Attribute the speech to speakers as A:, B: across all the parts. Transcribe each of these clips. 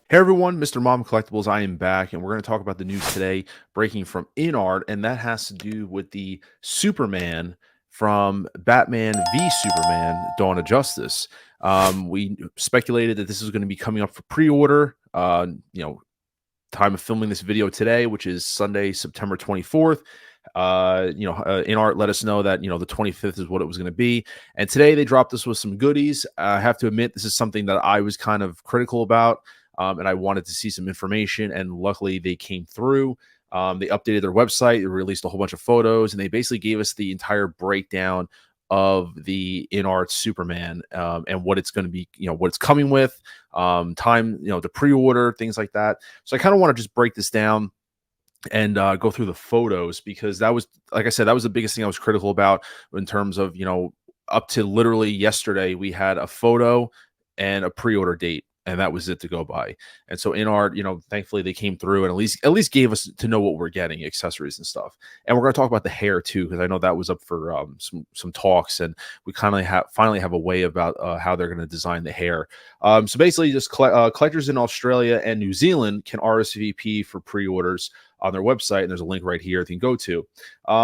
A: Hey everyone, Mr. Mom Collectibles, I am back, and we're going to talk about the news today breaking from InArt, and that has to do with the Superman from Batman v Superman Dawn of Justice. We speculated that this is going to be coming up for pre-order, time of filming this video today, which is Sunday, September 24th. InArt let us know that, the 25th is what it was going to be. And today they dropped us with some goodies. I have to admit, this is something that I was kind of critical about, and I wanted to see some information, and luckily they came through. They updated their website, they released a whole bunch of photos, and they basically gave us the entire breakdown of the InArt Superman, and what it's going to be, what it's coming with, time, to pre-order, things like that. So I kind of want to just break this down and go through the photos, because that was, like I said, that was the biggest thing I was critical about in terms of, up to literally yesterday, we had a photo and a pre-order date, and that was it to go by. And so InArt, thankfully they came through and at least gave us to know what we're getting, accessories and stuff. And we're going to talk about the hair too, because I know that was up for some talks, and we kind of finally have a way about how they're going to design the hair. So basically, just collectors in Australia and New Zealand can RSVP for pre-orders on their website, and there's a link right here that you can go to.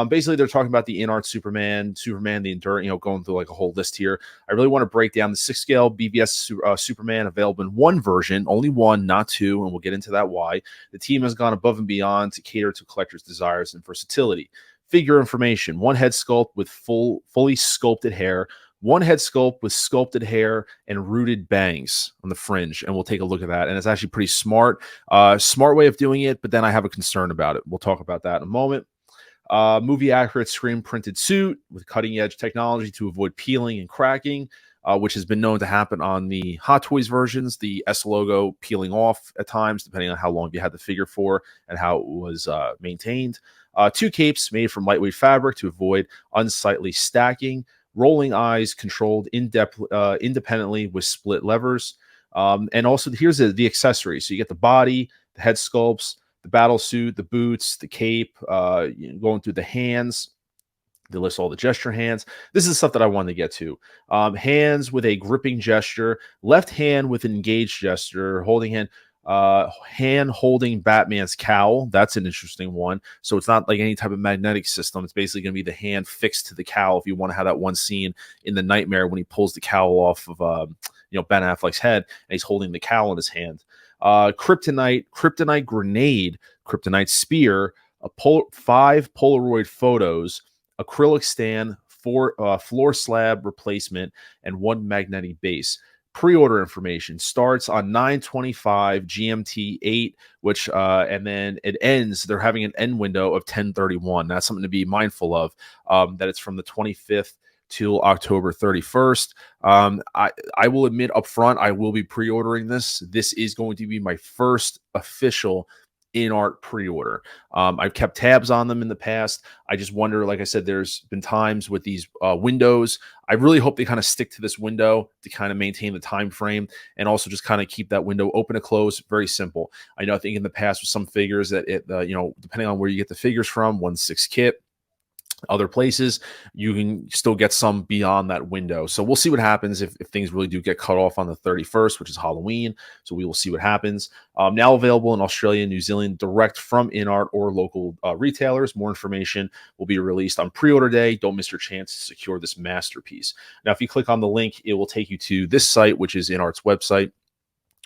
A: Basically, they're talking about the InArt Superman, the Endurance, going through like a whole list here. I really want to break down the 6-scale BVS Superman, available in one version, only one, not two, and we'll get into that why. The team has gone above and beyond to cater to collectors' desires and versatility. Figure information: one head sculpt with fully sculpted hair, one head sculpt with sculpted hair and rooted bangs on the fringe, and we'll take a look at that. And it's actually pretty smart. Smart way of doing it, but then I have a concern about it. We'll talk about that in a moment. Movie accurate screen printed suit with cutting edge technology to avoid peeling and cracking, which has been known to happen on the Hot Toys versions. The S logo peeling off at times, depending on how long you had the figure for and how it was maintained. Two capes made from lightweight fabric to avoid unsightly stacking. Rolling eyes controlled independently with split levers. And also, here's the accessories. So you get the body, the head sculpts, the battle suit, the boots, the cape, going through the hands. They list all the gesture hands. This is the stuff that I wanted to get to. Hands with a gripping gesture, left hand with an engaged gesture, holding hand holding Batman's cowl. That's an interesting one. So it's not like any type of magnetic system. It's basically going to be the hand fixed to the cowl. If you want to have that one scene in The Nightmare when he pulls the cowl off of Ben Affleck's head, and he's holding the cowl in his hand. Kryptonite grenade, kryptonite spear, 5 Polaroid photos, acrylic stand, floor slab replacement, and 1 magnetic base. Pre-order information starts on 9/25 GMT 8, which and then it ends. They're having an end window of 10/31. That's something to be mindful of. That it's from the 25th till October 31st. I will admit up front, I will be pre-ordering this. This is going to be my first official InArt pre-order. I've kept tabs on them in the past. I just wonder, like I said, there's been times with these windows. I really hope they kind of stick to this window to kind of maintain the time frame, and also just kind of keep that window open to close. Very simple. I think in the past with some figures that depending on where you get the figures from, 1/6 kit, other places, you can still get some beyond that window. So we'll see what happens if things really do get cut off on the 31st, which is Halloween. So we will see what happens. Now available in Australia and New Zealand, direct from InArt or local retailers. More information will be released on pre-order day. Don't miss your chance to secure this masterpiece. Now, if you click on the link, it will take you to this site, which is InArt's website,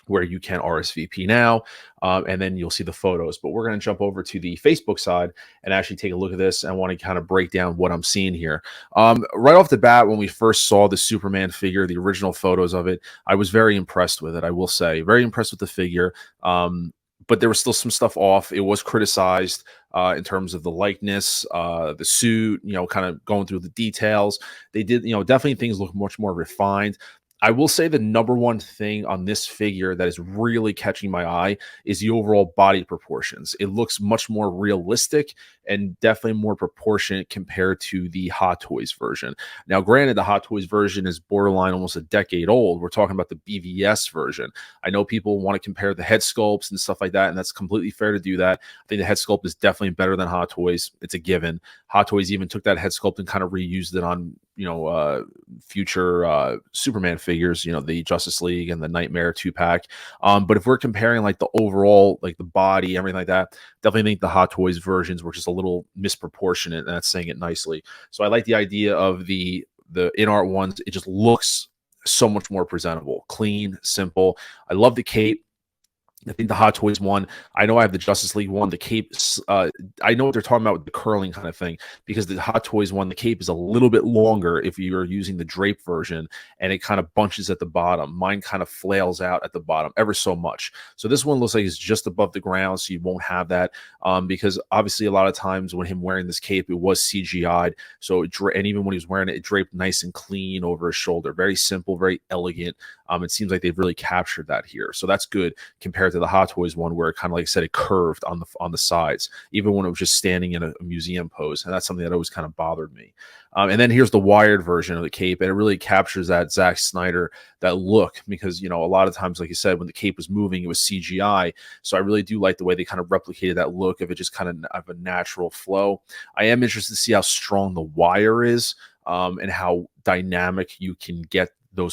A: where you can RSVP now, and then you'll see the photos. But we're going to jump over to the Facebook side and actually take a look at this. I want to kind of break down what I'm seeing here. Right off the bat, when we first saw the Superman figure, the original photos of it, I was very impressed with it, I will say. Very impressed with the figure. But there was still some stuff off. It was criticized in terms of the likeness, the suit, kind of going through the details. They did, definitely things look much more refined. I will say the number one thing on this figure that is really catching my eye is the overall body proportions. It looks much more realistic and definitely more proportionate compared to the Hot Toys version. Now, granted, the Hot Toys version is borderline almost a decade old. We're talking about the BVS version. I know people want to compare the head sculpts and stuff like that, and that's completely fair to do that. I think the head sculpt is definitely better than Hot Toys. It's a given. Hot Toys even took that head sculpt and kind of reused it on future Superman figures, the Justice League and the Nightmare 2 pack. But if we're comparing like the overall, like the body, everything like that, definitely think the Hot Toys versions were just a little misproportionate, and that's saying it nicely. So I like the idea of the InArt ones. It just looks so much more presentable, clean, simple. I love the cape. I think the Hot Toys one. I know I have the Justice League one. The cape, I know what they're talking about with the curling kind of thing, because the Hot Toys one, the cape is a little bit longer if you're using the drape version, and it kind of bunches at the bottom. Mine kind of flails out at the bottom ever so much. So this one looks like it's just above the ground, so you won't have that, because obviously a lot of times when him wearing this cape, it was CGI'd. So and even when he was wearing it, it draped nice and clean over his shoulder. Very simple, very elegant. It seems like they've really captured that here, so that's good compared to the Hot Toys one, where it kind of, like I said, it curved on the sides, even when it was just standing in a museum pose, and that's something that always kind of bothered me. And then here's the wired version of the cape, and it really captures that Zack Snyder, that look, because a lot of times, like you said, when the cape was moving, it was CGI. So I really do like the way they kind of replicated that look of it, just kind of a natural flow. I am interested to see how strong the wire is, and how dynamic you can get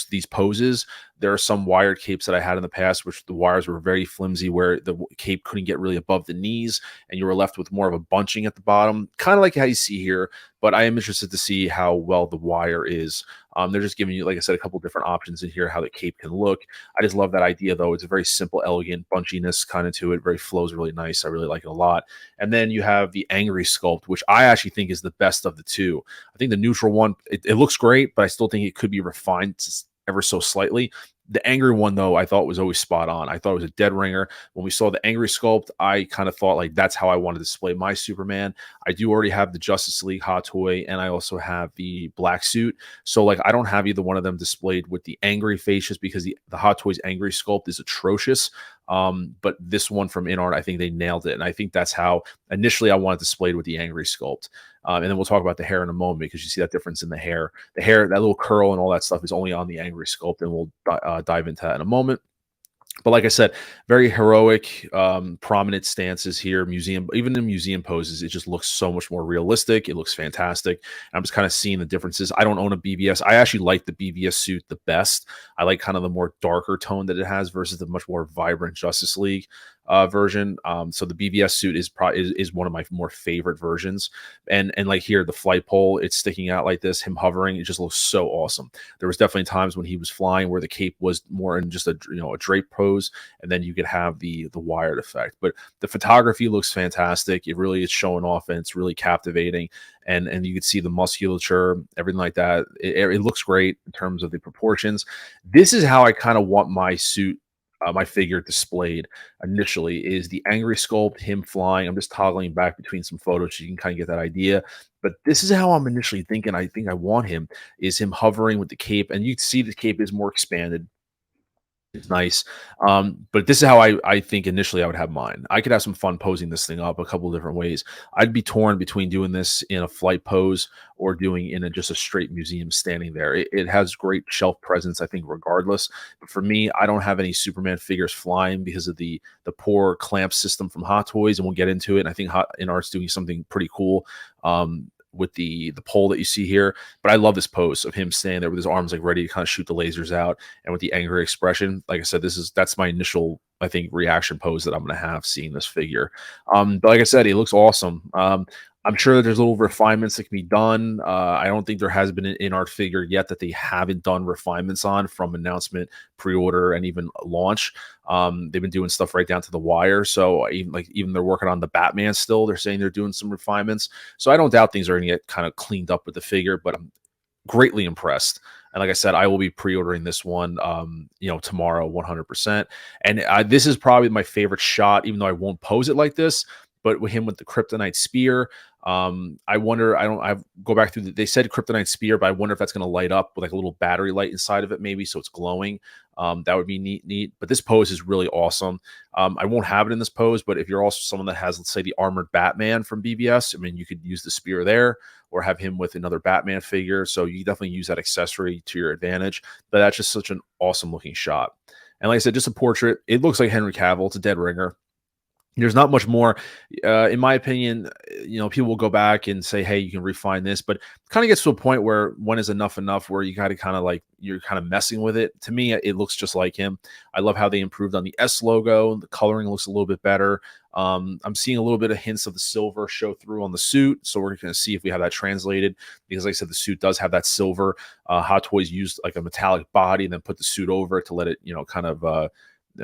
A: these poses. There are some wired capes that I had in the past, which the wires were very flimsy, where the cape couldn't get really above the knees, and you were left with more of a bunching at the bottom, kind of like how you see here. But I am interested to see how well the wire is. They're just giving you, like I said, a couple different options in here how the cape can look. I just love that idea, though. It's a very simple, elegant bunchiness kind of to it. Very flows really nice. I really like it a lot. And then you have the angry sculpt, which I actually think is the best of the two. I think the neutral one, it looks great, but I still think it could be refined ever so slightly. The angry one, though, I thought was always spot on. I thought it was a dead ringer. When we saw the angry sculpt, I kind of thought like that's how I wanted to display my Superman. I do already have the Justice League Hot Toy, and I also have the black suit. So like I don't have either one of them displayed with the angry face, just because the Hot Toys angry sculpt is atrocious. But this one from InArt, I think they nailed it, and I think that's how initially I wanted displayed with the angry sculpt. And then we'll talk about the hair in a moment, because you see that difference in the hair. The hair, that little curl and all that stuff is only on the angry sculpt, and we'll dive into that in a moment. But like I said, very heroic, prominent stances here. Museum, even in museum poses, it just looks so much more realistic. It looks fantastic. I'm just kind of seeing the differences. I don't own a BVS. I actually like the BVS suit the best. I like kind of the more darker tone that it has versus the much more vibrant Justice League version. So the BVS suit is probably is one of my more favorite versions. And like here, the flight pole, it's sticking out like this. Him hovering, it just looks so awesome. There was definitely times when he was flying where the cape was more in just a drape pose, and then you could have the wired effect. But the photography looks fantastic. It really is showing off, and it's really captivating. And you can see the musculature, everything like that. It looks great in terms of the proportions. This is how I kind of want my suit, my figure displayed initially, is the angry sculpt, him flying. I'm just toggling back between some photos so you can kind of get that idea. But this is how I'm initially thinking. I think I want him, is him hovering with the cape, and you can see the cape is more expanded. It's nice. But this is how I think initially I would have mine. I could have some fun posing this thing up a couple of different ways. I'd be torn between doing this in a flight pose or doing in just a straight museum standing there. It has great shelf presence, I think, regardless. But for me, I don't have any Superman figures flying because of the poor clamp system from Hot Toys, and we'll get into it. And I think InArt's doing something pretty cool. With the pole that you see here. But I love this pose of him standing there with his arms like ready to kind of shoot the lasers out, and with the angry expression. Like I said, that's my initial, I think, reaction pose that I'm going to have seeing this figure. But like I said, he looks awesome. I'm sure that there's little refinements that can be done. I don't think there has been an InArt figure yet that they haven't done refinements on, from announcement, pre-order, and even launch. They've been doing stuff right down to the wire. So even they're working on the Batman still. They're saying they're doing some refinements. So I don't doubt things are going to get kind of cleaned up with the figure, but I'm greatly impressed. And like I said, I will be pre-ordering this one, tomorrow, 100%. And this is probably my favorite shot, even though I won't pose it like this. But with him with the kryptonite spear, I wonder. I go back through. They said kryptonite spear, but I wonder if that's going to light up with like a little battery light inside of it, maybe, so it's glowing. That would be neat. But this pose is really awesome. I won't have it in this pose, but if you're also someone that has, let's say, the armored Batman from BVS, I mean, you could use the spear there, or have him with another Batman figure. So you definitely use that accessory to your advantage. But that's just such an awesome looking shot. And like I said, just a portrait. It looks like Henry Cavill. It's a dead ringer. There's not much more, in my opinion. People will go back and say, "Hey, you can refine this," but kind of gets to a point where when is enough enough, where you got to kind of like you're kind of messing with it. To me, it looks just like him. I love how they improved on the S logo. The coloring looks a little bit better. I'm seeing a little bit of hints of the silver show through on the suit, so we're going to see if we have that translated. Because, like I said, the suit does have that silver. Hot Toys used like a metallic body and then put the suit over it to let it, kind of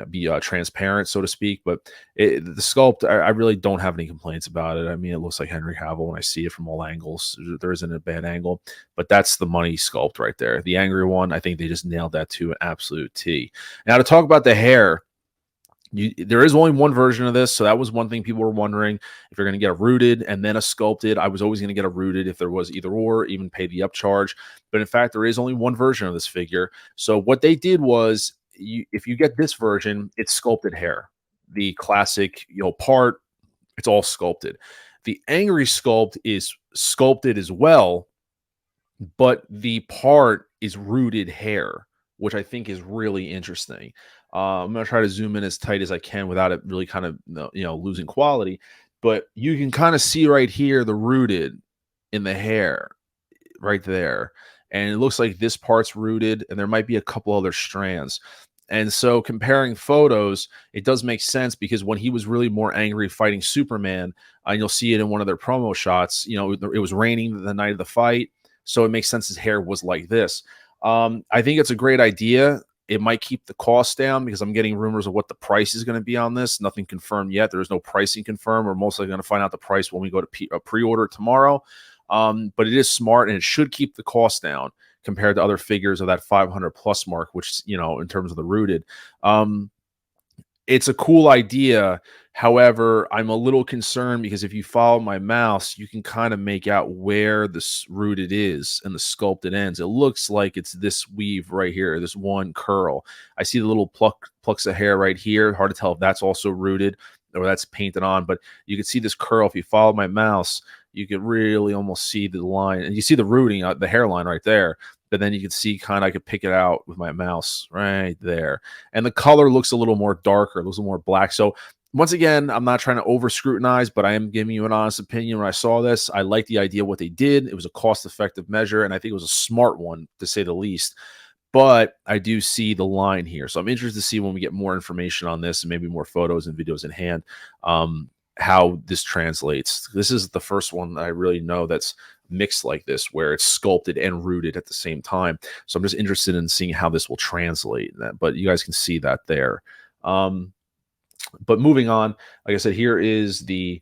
A: be transparent, so to speak. But the sculpt, I really don't have any complaints about it. I mean, it looks like Henry Cavill when I see it from all angles. There isn't a bad angle, but that's the money sculpt right there. The angry one, I think they just nailed that to an absolute T. Now to talk about the hair. There is only one version of this, so that was one thing people were wondering if you're going to get a rooted and then a sculpted. I was always going to get a rooted if there was either or, even pay the upcharge. But in fact, there is only one version of this figure. So what they did was, if you get this version, it's sculpted hair, the classic, part. It's all sculpted. The angry sculpt is sculpted as well, but the part is rooted hair, which I think is really interesting. I'm gonna try to zoom in as tight as I can without it really kind of losing quality. But you can kind of see right here the rooted in the hair right there, and it looks like this part's rooted, and there might be a couple other strands. And so comparing photos, it does make sense because when he was really more angry fighting Superman, and you'll see it in one of their promo shots, it was raining the night of the fight. So it makes sense his hair was like this. I think it's a great idea. It might keep the cost down because I'm getting rumors of what the price is going to be on this. Nothing confirmed yet. There is no pricing confirmed. We're mostly going to find out the price when we go to pre-order tomorrow. But it is smart and it should keep the cost down compared to other figures of that 500 plus mark, which, in terms of the rooted. It's a cool idea. However, I'm a little concerned because if you follow my mouse, you can kind of make out where this rooted is and the sculpted ends. It looks like it's this weave right here, this one curl. I see the little plucks of hair right here. Hard to tell if that's also rooted or that's painted on, but you can see this curl. If you follow my mouse, you can really almost see the line, and you see the rooting, the hairline right there. But then you can see I could pick it out with my mouse right there. And the color looks a little more darker, looks a little more black. So once again, I'm not trying to over scrutinize, but I am giving you an honest opinion. When I saw this, I like the idea of what they did. It was a cost-effective measure, and I think it was a smart one, to say the least. But I do see the line here. So I'm interested to see when we get more information on this and maybe more photos and videos in hand, how this translates. This is the first one that I really know that's mixed like this, where it's sculpted and rooted at the same time. So I'm just interested in seeing how this will translate. But you guys can see that there. But moving on, like I said, here is the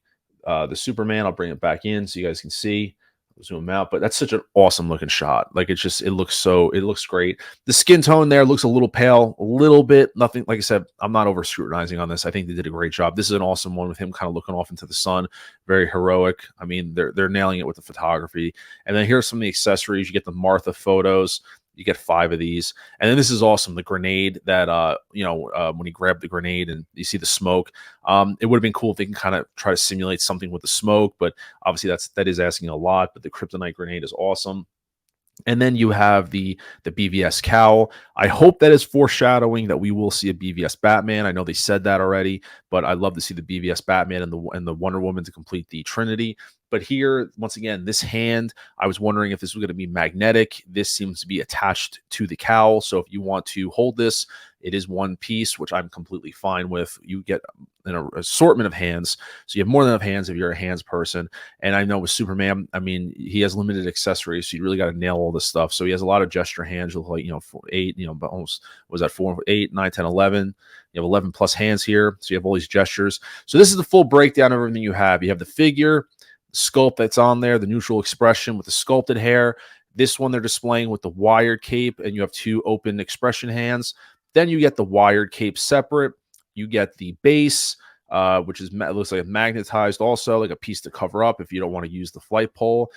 A: Superman. I'll bring it back in so you guys can see. Zoom out, but that's such an awesome looking shot. Like it looks great. The skin tone there looks a little pale, a little bit. Nothing, like I said, I'm not over scrutinizing on this. I think they did a great job. This is an awesome one with him kind of looking off into the sun, very heroic. I mean, they're nailing it with the photography. And then here's some of the accessories. You get the Martha photos. You get 5 of these. And then this is awesome. The grenade that, when he grabbed the grenade and you see the smoke, it would have been cool if they can kind of try to simulate something with the smoke, but obviously that is asking a lot, but the kryptonite grenade is awesome. And then you have the BVS cowl. I hope that is foreshadowing that we will see a BVS Batman. I know they said that already, but I'd love to see the BVS Batman and the Wonder Woman to complete the Trinity. But here, once again, this hand, I was wondering if this was going to be magnetic. This seems to be attached to the cowl. So if you want to hold this, it is one piece, which I'm completely fine with. You get an assortment of hands. So you have more than enough hands if you're a hands person. And I know with Superman, I mean, he has limited accessories, so you really got to nail all this stuff. So he has a lot of gesture hands. Look like, 8, but almost, was that 4, 8, 9, 10, 11? You have 11 plus hands here. So you have all these gestures. So this is the full breakdown of everything you have. You have the figure, sculpt that's on there, the neutral expression with the sculpted hair. This one they're displaying with the wired cape, and you have 2 open expression hands. Then you get the wired cape separate. You get the base, which looks like magnetized also, like a piece to cover up if you don't want to use the flight pole.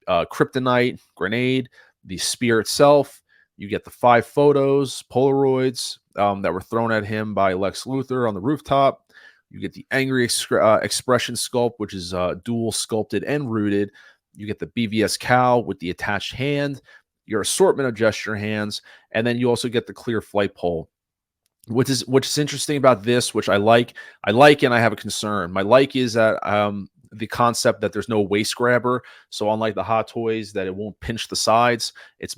A: Kryptonite, grenade, the spear itself. You get the 5 photos, Polaroids, that were thrown at him by Lex Luthor on the rooftop. You get the angry expression sculpt, which is dual sculpted and rooted. You get the BVS cowl with the attached hand, your assortment of gesture hands, and then you also get the clear flight pole. Which is interesting about this, which I like, and I have a concern. My like is that the concept that there's no waist grabber. So unlike the Hot Toys, that it won't pinch the sides. It's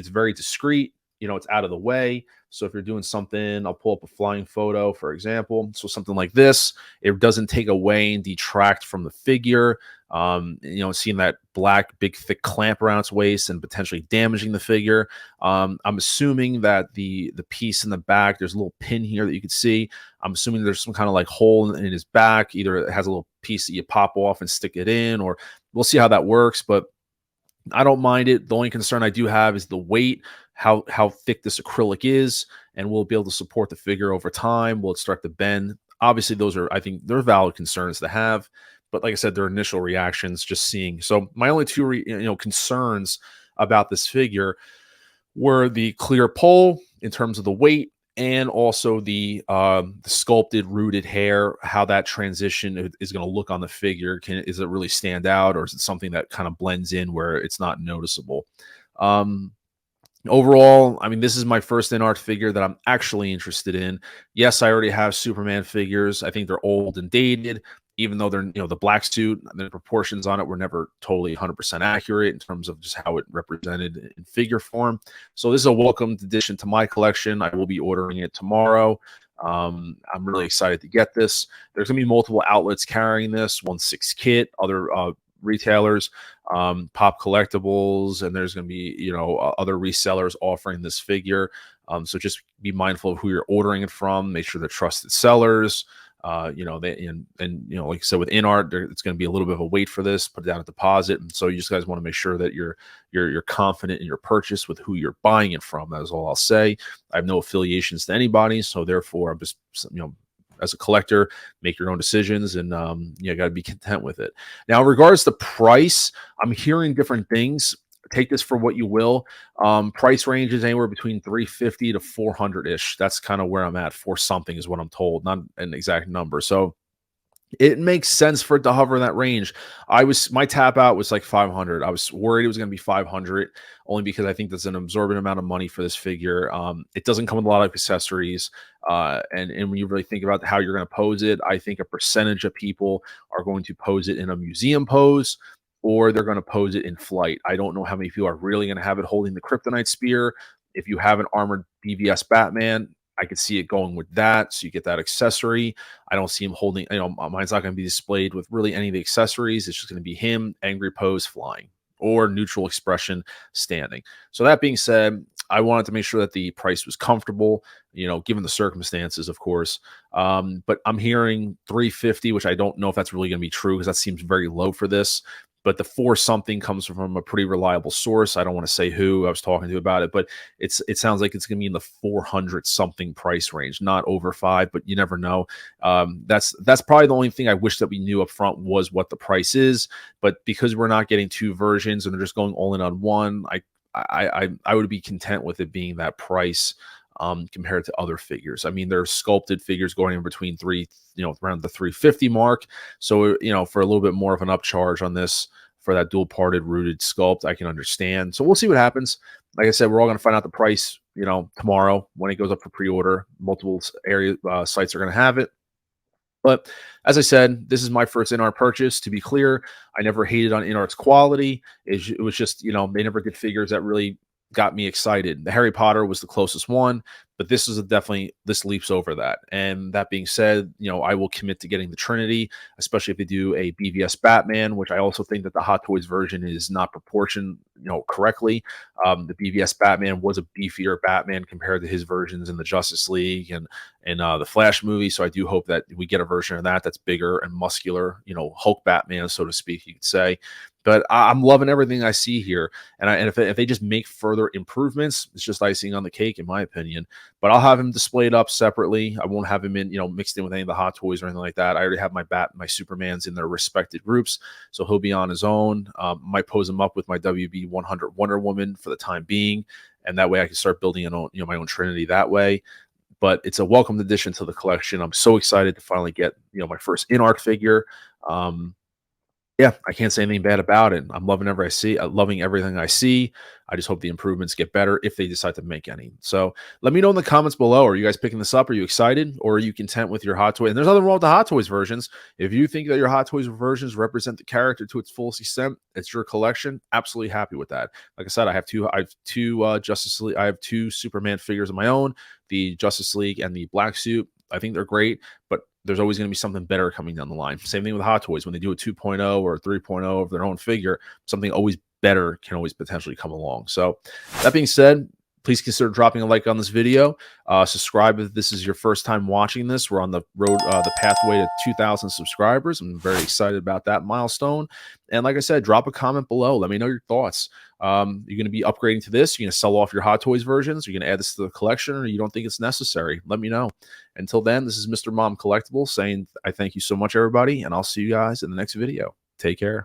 A: very discreet. It's out of the way. So if you're doing something, I'll pull up a flying photo, for example. So something like this, it doesn't take away and detract from the figure. Seeing that black, big, thick clamp around its waist and potentially damaging the figure. I'm assuming that the piece in the back, there's a little pin here that you can see. I'm assuming there's some kind of like hole in his back. Either it has a little piece that you pop off and stick it in, or we'll see how that works. But I don't mind it. The only concern I do have is the weight, how thick this acrylic is, and will it be able to support the figure over time? Will it start to bend? Obviously, I think they're valid concerns to have. But like I said, their initial reactions, just seeing. So my only two concerns about this figure were the clear pole in terms of the weight, and also the sculpted rooted hair, how that transition is going to look on the figure. Is it really stand out, or is it something that kind of blends in where it's not noticeable? Um, Overall, I mean, this is my first InArt figure that I'm actually interested in. Yes, I already have Superman figures. I think they're old and dated, even though they're, the black suit, the proportions on it were never totally 100% accurate in terms of just how it represented in figure form. So this is a welcomed addition to my collection. I will be ordering it tomorrow. I'm really excited to get this. There's going to be multiple outlets carrying this, 1/6 kit, other retailers, Pop Collectibles, and there's going to be other resellers offering this figure. So just be mindful of who you're ordering it from. Make sure they're trusted sellers. Like I said, with InArt, it's going to be a little bit of a wait for this. Put down a deposit, and so you just guys want to make sure that you're confident in your purchase with who you're buying it from. That is all I'll say. I have no affiliations to anybody, so therefore I'm just as a collector, make your own decisions, and got to be content with it. Now, in regards to price, I'm hearing different things. Take this for what you will. Price range is anywhere between 350 to 400 ish. That's kind of where I'm at. For something is what I'm told, not an exact number. So it makes sense for it to hover in that range. My tap out was like 500. I was worried it was going to be 500, only because I think that's an absorbent amount of money for this figure. It doesn't come with a lot of accessories. And when you really think about how you're going to pose it, I think a percentage of people are going to pose it in a museum pose, or they're going to pose it in flight. I don't know how many people are really going to have it holding the kryptonite spear. If you have an armored BVS Batman, I could see it going with that, so you get that accessory. I don't see him holding, mine's not going to be displayed with really any of the accessories. It's just going to be him, angry pose, flying, or neutral expression, standing. So that being said, I wanted to make sure that the price was comfortable, given the circumstances, of course. But I'm hearing 350, which I don't know if that's really going to be true, because that seems very low for this. But the 4 something comes from a pretty reliable source. I don't want to say who I was talking to about it, but it sounds like it's going to be in the 400 something price range, not over 5, but you never know. That's probably the only thing I wish that we knew up front was what the price is. But because we're not getting 2 versions and they're just going all in on one, I would be content with it being that price. Compared to other figures. I mean, there's sculpted figures going in between around the 350 mark. So, for a little bit more of an upcharge on this for that dual parted rooted sculpt, I can understand. So we'll see what happens. Like I said, we're all going to find out the price, tomorrow when it goes up for pre-order. Multiple sites are going to have it. But as I said, this is my first InArt purchase. To be clear, I never hated on InArt's quality. It was just, they never did figures that really got me excited. The Harry Potter was the closest one, but this leaps over that. And that being said, I will commit to getting the Trinity, especially if they do a BVS Batman, which I also think that the Hot Toys version is not proportioned, correctly. The BVS Batman was a beefier Batman compared to his versions in the Justice League and the Flash movie. So I do hope that we get a version of that's bigger and muscular, Hulk Batman, so to speak, you could say. But I'm loving everything I see here. And if they just make further improvements, it's just icing on the cake, in my opinion. But I'll have him displayed up separately. I won't have him mixed in with any of the Hot Toys or anything like that. I already have my Supermans in their respected groups, so he'll be on his own. Might pose him up with my WB 100 Wonder Woman for the time being, and that way I can start building my own Trinity that way. But it's a welcome addition to the collection. I'm so excited to finally get my first InArt figure. Yeah, I can't say anything bad about it. I'm loving every I see loving everything I see. I just hope the improvements get better if they decide to make any. So let me know in the comments below. Are you guys picking this up? Are you excited? Or are you content with your Hot Toy? And there's nothing wrong with the Hot Toys versions. If you think that your Hot Toys versions represent the character to its fullest extent, it's your collection. Absolutely happy with that. Like I said, I have two Justice League, I have two Superman figures of my own, the Justice League and the black suit. I think they're great, but there's always going to be something better coming down the line. Same thing with Hot Toys. When they do a 2.0 or a 3.0 of their own figure, something always better can always potentially come along. So that being said, please consider dropping a like on this video. Subscribe if this is your first time watching this. We're on the road, the pathway to 2,000 subscribers. I'm very excited about that milestone. And like I said, drop a comment below. Let me know your thoughts. You're going to be upgrading to this. You're going to sell off your Hot Toys versions. You're going to add this to the collection, or you don't think it's necessary. Let me know. Until then, this is Mr. Mom Collectible saying I thank you so much, everybody, and I'll see you guys in the next video. Take care.